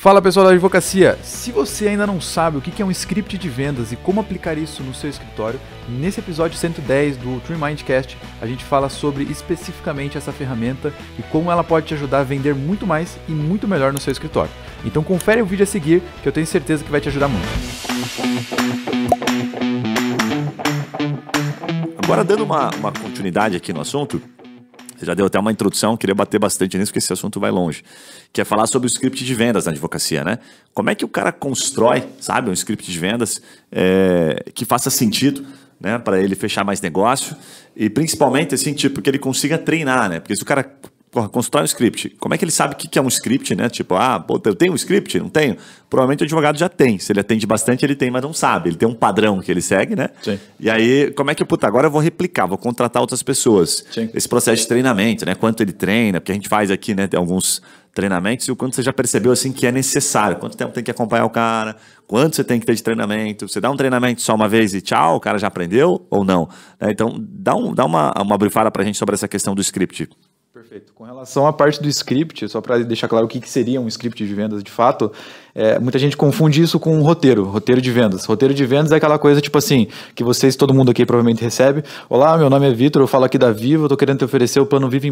Fala pessoal da advocacia, se você ainda não sabe o que é um script de vendas e como aplicar isso no seu escritório, nesse episódio 110 do TreeMindCast a gente fala sobre especificamente essa ferramenta e como ela pode te ajudar a vender muito mais e muito melhor no seu escritório. Então confere o vídeo a seguir que eu tenho certeza que vai te ajudar muito. Agora dando uma continuidade aqui no assunto, você já deu até uma introdução, queria bater bastante nisso, porque esse assunto vai longe. Que é falar sobre o script de vendas na advocacia, né? Como é que o cara constrói, sabe, um script de vendas que faça sentido, né, para ele fechar mais negócio e principalmente, assim, tipo, que ele consiga treinar, né? Porque se o cara constrói um script, como é que ele sabe o que é um script, né? Tipo, eu tenho um script? Não tenho? Provavelmente o advogado já tem. Se ele atende bastante, ele tem, mas não sabe. Ele tem um padrão que ele segue, né? Sim. E aí, como é que, agora eu vou replicar, vou contratar outras pessoas. Sim. Esse processo de treinamento, né? Quanto ele treina, porque a gente faz aqui, né? Tem alguns treinamentos e o quanto você já percebeu, assim, que é necessário. Quanto tempo tem que acompanhar o cara, quanto você tem que ter de treinamento. Você dá um treinamento só uma vez e tchau, o cara já aprendeu ou não? Então, dá uma brifada pra gente sobre essa questão do script. Perfeito. Com relação à parte do script, só para deixar claro o que seria um script de vendas de fato, muita gente confunde isso com um roteiro de vendas. Roteiro de vendas é aquela coisa tipo assim, que todo mundo aqui provavelmente recebe. Olá, meu nome é Vitor, eu falo aqui da Vivo, eu estou querendo te oferecer o plano Vivo